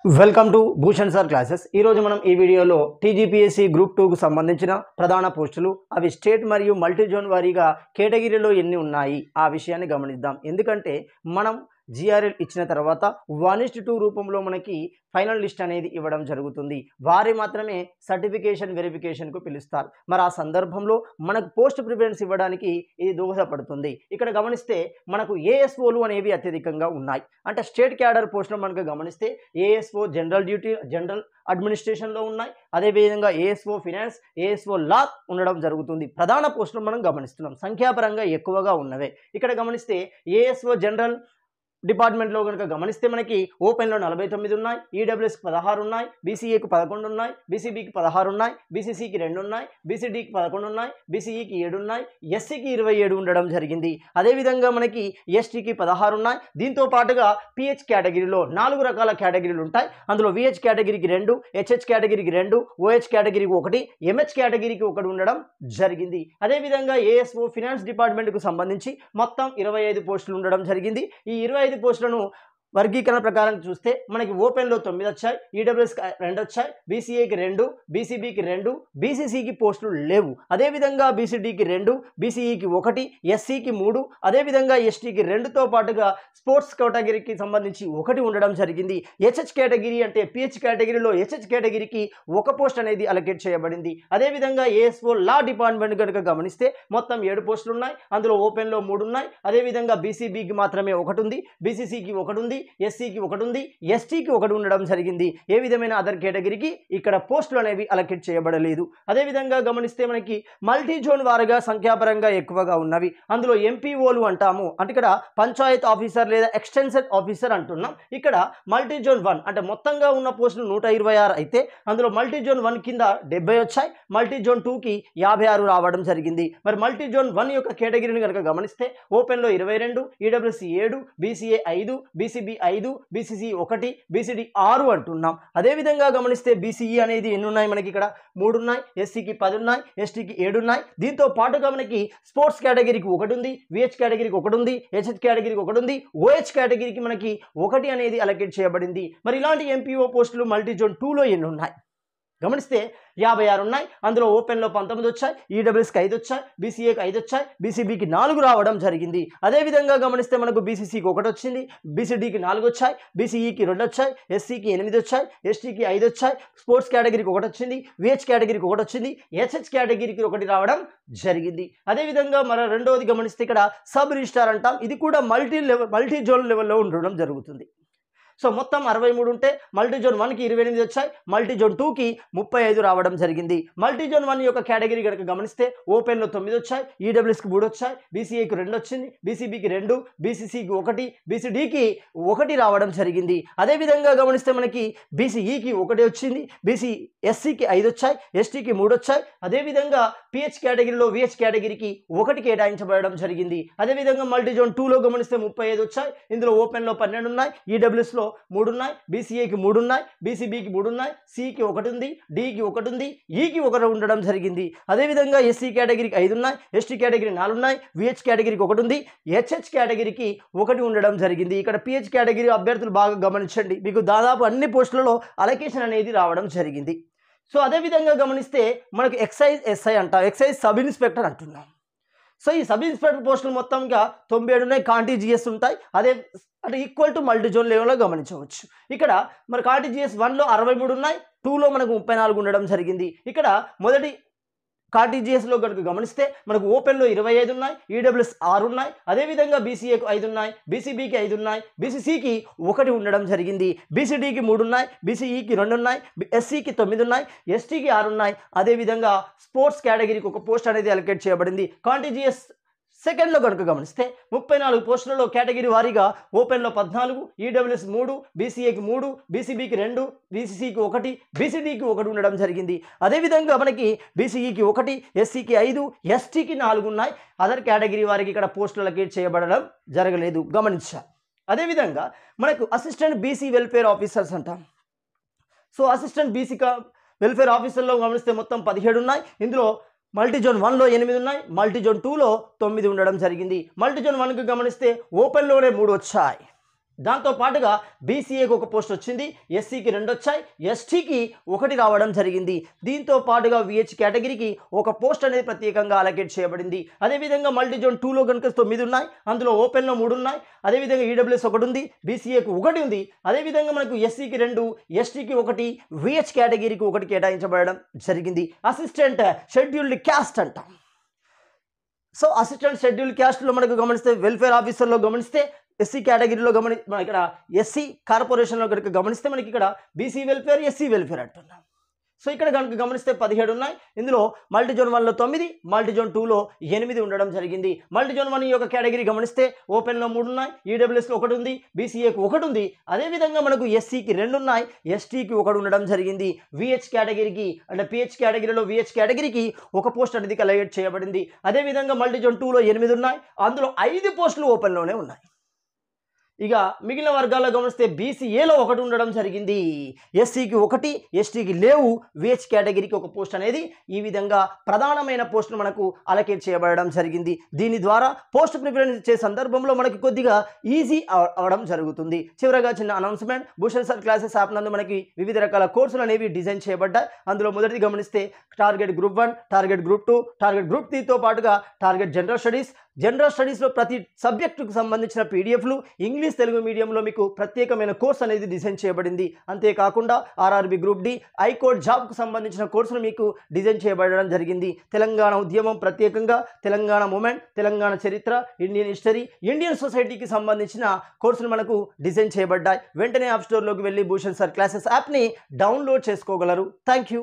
Welcome to Bhushan sir classes. ఈరోజు మనం ఈ వీడియోలో టీజీపీఎస్సీ గ్రూప్ 2కు సంబంధించిన ప్రధాన పోస్టులు అవి స్టేట్ మరియు మల్టీ జోన్ వారీగా కేటగిరీలో ఎన్ని ఉన్నాయి ఆ విషయాన్ని గమనిద్దాం. ఎందుకంటే మనం జిఆర్ఎల్ ఇచ్చిన తర్వాత 1:2 రూపంలో మనకి ఫైనల్ లిస్ట్ అనేది ఇవ్వడం జరుగుతుంది. వారి మాత్రమే సర్టిఫికేషన్ వెరిఫికేషన్కు పిలుస్తారు. మరి ఆ సందర్భంలో మనకు పోస్ట్ ప్రిఫరెన్స్ ఇవ్వడానికి ఇది దోహదపడుతుంది. ఇక్కడ గమనిస్తే మనకు ఏఎస్ఓలు అనేవి అత్యధికంగా ఉన్నాయి. అంటే స్టేట్ క్యాడర్ పోస్టులు మనకు గమనిస్తే ఏఎస్ఓ జనరల్ అడ్మినిస్ట్రేషన్లో ఉన్నాయి. అదేవిధంగా ఏఎస్ఓ ఫినాన్స్, ఏఎస్ఓ లా ఉండడం జరుగుతుంది. ప్రధాన పోస్టులు మనం గమనిస్తున్నాం, సంఖ్యాపరంగా ఎక్కువగా ఉన్నవే. ఇక్కడ గమనిస్తే ఏఎస్ఓ జనరల్ డిపార్ట్మెంట్లో కనుక గమనిస్తే మనకి ఓపెన్లో 49 ఉన్నాయి, ఈడబ్ల్యూఎస్కి 16 ఉన్నాయి, బీసీఏకి 11 ఉన్నాయి, బీసీబీకి 16 ఉన్నాయి, బీసీసీకి 2 ఉన్నాయి, బీసీడీకి 11 ఉన్నాయి, బీసీఈకి 7 ఉన్నాయి, ఎస్సీకి 27 ఉండడం జరిగింది. అదేవిధంగా మనకి ఎస్టీకి 16 ఉన్నాయి. దీంతో పాటుగా పిహెచ్ కేటగిరీలో 4 రకాల కేటగిరీలు ఉంటాయి. అందులో విహెచ్ కేటగిరీకి 2, హెచ్హెచ్ కేటగిరీకి 2, ఓహెచ్ కేటగిరీకి 1, ఎంహెచ్ కేటగిరీకి 1 ఉండడం జరిగింది. అదేవిధంగా ఏఎస్ఓ ఫినాన్స్ డిపార్ట్మెంట్కు సంబంధించి మొత్తం 25 పోస్టులు ఉండడం జరిగింది. ఈ 25 పోస్టులను వర్గీకరణ ప్రకారం చూస్తే మనకి ఓపెన్లో 9 వచ్చాయి, ఈడబ్ల్యూఎస్కి 2 వచ్చాయి, బీసీఏకి 2, బీసీబీకి 2, బీసీసీకి పోస్టులు లేవు. అదేవిధంగా బీసీడీకి 2, బీసీఈకి 1, ఎస్సీకి 3, అదేవిధంగా ఎస్టీకి 2తో పాటుగా స్పోర్ట్స్ కేటగిరీకి సంబంధించి 1 ఉండడం జరిగింది. హెచ్హెచ్ కేటగిరీ అంటే పిహెచ్ కేటగిరీలో హెచ్హెచ్ కేటగిరీకి 1 పోస్ట్ అనేది అలొకేట్ చేయబడింది. అదేవిధంగా ఏఎస్ఓ లా డిపార్ట్మెంట్ కనుక గమనిస్తే మొత్తం 7 పోస్టులు ఉన్నాయి. అందులో ఓపెన్లో 3 ఉన్నాయి. అదేవిధంగా బీసీబీకి మాత్రమే 1 ఉంది, బీసీసీకి 1 ఉంది, ఎస్సీకి 1 ఉంది, ఎస్టీకి 1 ఉండడం జరిగింది. ఏ విధమైన అదర్ కేటగిరీకి ఇక్కడ పోస్టులు అనేవి అలొకేట్ చేయబడలేదు. అదేవిధంగా గమనిస్తే మనకి మల్టీ జోన్ వారుగా సంఖ్యాపరంగా ఎక్కువగా ఉన్నవి. అందులో ఎంపీఓలు అంటాము, అంటే ఇక్కడ పంచాయత్ ఆఫీసర్ లేదా ఎక్స్టెన్షన్ ఆఫీసర్ అంటున్నాం. ఇక్కడ మల్టీ జోన్ 1 అంటే మొత్తంగా ఉన్న పోస్టులు 126 అయితే అందులో మల్టీ జోన్ 1 కింద 70 వచ్చాయి, మల్టీ జోన్ 2కి 56 రావడం జరిగింది. మరి మల్టీ జోన్ 1 యొక్క కేటగిరీని కనుక గమనిస్తే ఓపెన్లో 22, EWS 7, BCA 5, BCB 5, BCC 1, BCD 6 అంటున్నాం. అదేవిధంగా గమనిస్తే బీసీఈ అనేది ఎన్ని ఉన్నాయి మనకి ఇక్కడ 3 ఉన్నాయి, ఎస్సీకి 10 ఉన్నాయి, ఎస్టీకి 7 ఉన్నాయి. దీంతో పాటుగా మనకి స్పోర్ట్స్ కేటగిరీకి 1 ఉంది, విహెచ్ కేటగిరీకి 1 ఉంది, హెచ్హెచ్ కేటగిరీకి 1 ఉంది, ఓహెచ్ కేటగిరీకి మనకి 1 అనేది అలొకేట్ చేయబడింది. మరి ఇలాంటి ఎంపీఓ పోస్టులు మల్టీ జోన్ 2లో ఎన్ని ఉన్నాయి గమనిస్తే 56 ఉన్నాయి. అందులో ఓపెన్లో 19 వచ్చాయి, ఈడబ్ల్యూఎస్కి 5 వచ్చాయి, బీసీఏకి 5 వచ్చాయి, బీసీబీకి 4 రావడం జరిగింది. అదేవిధంగా గమనిస్తే మనకు బీసీసీకి 1 వచ్చింది, బీసీడీకి 4 వచ్చాయి, బీసీఈకి 2 వచ్చాయి, ఎస్సీకి 8 వచ్చాయి, ఎస్టీకి 5 వచ్చాయి, స్పోర్ట్స్ కేటగిరీకి 1 వచ్చింది, విహెచ్ కేటగిరీకి 1 వచ్చింది, హెచ్హెచ్ కేటగిరీకి 1 రావడం జరిగింది. అదేవిధంగా మన రెండవది గమనిస్తే ఇక్కడ సబ్ రిజిస్ట్రార్ అంటాం. ఇది కూడా మల్టీ జోన్ లెవెల్లో ఉండడం జరుగుతుంది. సో మొత్తం 63 ఉంటే మల్టీ జోన్ 1కి 28 వచ్చాయి, మల్టీ జోన్ 2కి 35 రావడం జరిగింది. మల్టీ జోన్ 1 యొక్క కేటగిరీ కనుక గమనిస్తే ఓపెన్లో 9 వచ్చాయి, ఈడబ్ల్యూఎస్కి 3 వచ్చాయి, బీసీఏకి 2 వచ్చింది, బీసీబీకి 2, బీసీసీకి 1, బీసీడీకి 1 రావడం జరిగింది. అదేవిధంగా గమనిస్తే మనకి బీసీఈకి 1 వచ్చింది, ఎస్సీకి 5 వచ్చాయి, ఎస్టీకి 3 వచ్చాయి. అదేవిధంగా పిహెచ్ కేటగిరీలో విహెచ్ కేటగిరీకి 1 కేటాయించబడడం జరిగింది. అదేవిధంగా మల్టీ జోన్ 2లో గమనిస్తే 35 వచ్చాయి. ఇందులో ఓపెన్లో 12 ఉన్నాయి, ఈడబ్ల్యూఎస్లో 3 ఉన్నాయి, బీసీఏకి 3 ఉన్నాయి, బీసీబీకి 3 ఉన్నాయి, సికి 1 ఉంది, డికి 1 ఉంది, ఈకి 1 ఉండడం జరిగింది. అదేవిధంగా ఎస్సీ కేటగిరీకి 5 ఉన్నాయి, ఎస్టీ కేటగిరీ 4 ఉన్నాయి, విహెచ్ కేటగిరీకి 1 ఉంది, హెచ్హెచ్ కేటగిరీకి 1 ఉండడం జరిగింది. ఇక్కడ పిహెచ్ కేటగిరీ అభ్యర్థులు బాగా గమనించండి, మీకు దాదాపు అన్ని పోస్టులలో అలొకేషన్ అనేది రావడం జరిగింది. సో అదేవిధంగా గమనిస్తే మనకు ఎక్సైజ్ ఎస్ఐ అంటాం, ఎక్సైజ్ సబ్ ఇన్స్పెక్టర్ అంటున్నాం. సో ఈ సబ్ ఇన్స్పెక్టర్ పోస్టులు మొత్తంగా 97 ఉన్నాయి, కాంటీజీఎస్ ఉంటాయి. అదే అంటే ఈక్వల్ టు మల్టీ జోన్ లెవెల్లో గమనించవచ్చు. ఇక్కడ మరి కాంటీజీఎస్ 1లో 63 ఉన్నాయి, 2లో మనకు 34 ఉండడం జరిగింది. ఇక్కడ మొదటి కాంటీజీఎస్లో కనుక గమనిస్తే మనకు ఓపెన్లో 25 ఉన్నాయి, ఈడబ్ల్యూఎస్ 6 ఉన్నాయి, అదేవిధంగా బీసీఏకి 5 ఉన్నాయి, బీసీబీకి 5 ఉన్నాయి, బీసీసీకి 1 ఉండడం జరిగింది, బీసీడీకి 3 ఉన్నాయి, బీసీఈకి 2 ఉన్నాయి, ఎస్సీకి 9 ఉన్నాయి, ఎస్టీకి 6 ఉన్నాయి. అదేవిధంగా స్పోర్ట్స్ కేటగిరీకి 1 పోస్ట్ అనేది అలొకేట్ చేయబడింది. కాంటీజీఎస్ సెకండ్లో కనుక గమనిస్తే 34 పోస్టులలో కేటగిరీ వారీగా ఓపెన్లో 14, ఈడబ్ల్యూఎస్ 3, బీసీఏకి 3, బీసీబీకి 2, బీసీసీకి 1, బీసీడీకి 1 ఉండడం జరిగింది. అదేవిధంగా మనకి బీసీఈకి 1, ఎస్సీకి 5, ఎస్టీకి 4 ఉన్నాయి. అదర్ కేటగిరీ వారికి ఇక్కడ పోస్టులు అలొకేట్ చేయబడడం జరగలేదు, గమనించాలి. అదేవిధంగా మనకు అసిస్టెంట్ బీసీ వెల్ఫేర్ ఆఫీసర్స్ అంటాం. సో అసిస్టెంట్ బీసీ వెల్ఫేర్ ఆఫీసర్లో గమనిస్తే మొత్తం 17 ఉన్నాయి. ఇందులో మల్టీ జోన్ 1లో 8 ఉన్నాయి, మల్టీ జోన్ 2లో 9 ఉండడం జరిగింది. మల్టీ జోన్ 1కి గమనిస్తే ఓపెన్లోనే 3 వచ్చాయి. దాంతో పాటుగా బీసీఏకి ఒక పోస్ట్ వచ్చింది, ఎస్సీకి 2 వచ్చాయి, ఎస్టీకి 1 రావడం జరిగింది. దీంతో పాటుగా విహెచ్ కేటగిరీకి ఒక పోస్ట్ అనేది ప్రత్యేకంగా అలకేట్ చేయబడింది. అదేవిధంగా మల్టీజోన్ 2లో కనుక 9 ఉన్నాయి, అందులో ఓపెన్లో 3 ఉన్నాయి. అదేవిధంగా ఈడబ్ల్యూఎస్ 1 ఉంది, బీసీఏకి 1 ఉంది. అదేవిధంగా మనకు ఎస్సీకి 2, ఎస్టీకి 1, విహెచ్ కేటగిరీకి 1 కేటాయించబడడం జరిగింది. అసిస్టెంట్ షెడ్యూల్డ్ క్యాస్ట్ అంటాం. సో అసిస్టెంట్ షెడ్యూల్ క్యాస్ట్లో మనకు గమనిస్తే వెల్ఫేర్ ఆఫీసర్లో గమనిస్తే ఎస్సీ కేటగిరీలో మన ఇక్కడ ఎస్సీ కార్పొరేషన్లో కనుక గమనిస్తే మనకి ఇక్కడ బీసీ వెల్ఫేర్, ఎస్సీ వెల్ఫేర్ అంటున్నాం. సో ఇక్కడ కనుక గమనిస్తే 17 ఉన్నాయి. ఇందులో మల్టీజోన్ 1లో 9, మల్టీజోన్ 2లో 8 ఉండడం జరిగింది. మల్టీజోన్ 1 యొక్క కేటగిరీ గమనిస్తే ఓపెన్లో 3 ఉన్నాయి, ఈడబ్ల్యూఎస్లో 1 ఉంది, బీసీఏకి 1 ఉంది. అదేవిధంగా మనకు ఎస్సీకి 2 ఉన్నాయి, ఎస్టీకి 1 ఉండడం జరిగింది. విహెచ్ కేటగిరీకి అంటే పిహెచ్ కేటగిరీలో విహెచ్ కేటగిరీకి ఒక పోస్ట్ అనేది అలకేట్ చేయబడింది. అదేవిధంగా మల్టీజోన్ 2లో 8 ఉన్నాయి, అందులో 5 పోస్టులు ఓపెన్లోనే ఉన్నాయి. ఇక మిగిలిన వర్గాల్లో గమనిస్తే బీసీఏలో 1 ఉండడం జరిగింది, ఎస్సీకి 1, ఎస్టీకి లేవు, విహెచ్ కేటగిరీకి ఒక పోస్ట్ అనేది ఈ విధంగా ప్రధానమైన పోస్టులు మనకు అలకేట్ చేయబడడం జరిగింది. దీని ద్వారా పోస్ట్ ప్రిఫరెన్స్ ఇచ్చే సందర్భంలో మనకి కొద్దిగా ఈజీ అవడం జరుగుతుంది. చివరగా చిన్న announcement, Bhushan sir classes app నందు మనకి వివిధ రకాల కోర్సులు అనేవి డిజైన్ చేయబడ్డాయి. అందులో మొదటిది గమనిస్తే target group 1, target group 2, target గ్రూప్ 3తో పాటుగా టార్గెట్ జనరల్ స్టడీస్లో ప్రతి సబ్జెక్టుకు సంబంధించిన పీడిఎఫ్లు ఇంగ్లీష్ తెలుగు మీడియంలో మీకు ప్రత్యేకమైన కోర్స్ అనేది డిజైన్ చేయబడింది. అంతేకాకుండా ఆర్ఆర్బి గ్రూప్ డి, ఐకోడ్ జాబ్కు సంబంధించిన కోర్సులు మీకు డిజైన్ చేయబడడం జరిగింది. తెలంగాణ ఉద్యమం, ప్రత్యేకంగా తెలంగాణ మూమెంట్, తెలంగాణ చరిత్ర, ఇండియన్ హిస్టరీ, ఇండియన్ సొసైటీకి సంబంధించిన కోర్సులు మనకు డిజైన్ చేయబడ్డాయి. వెంటనే యాప్ స్టోర్లోకి వెళ్ళి భూషణ్ సార్ క్లాసెస్ యాప్ని డౌన్లోడ్ చేసుకోగలరు. Thank you.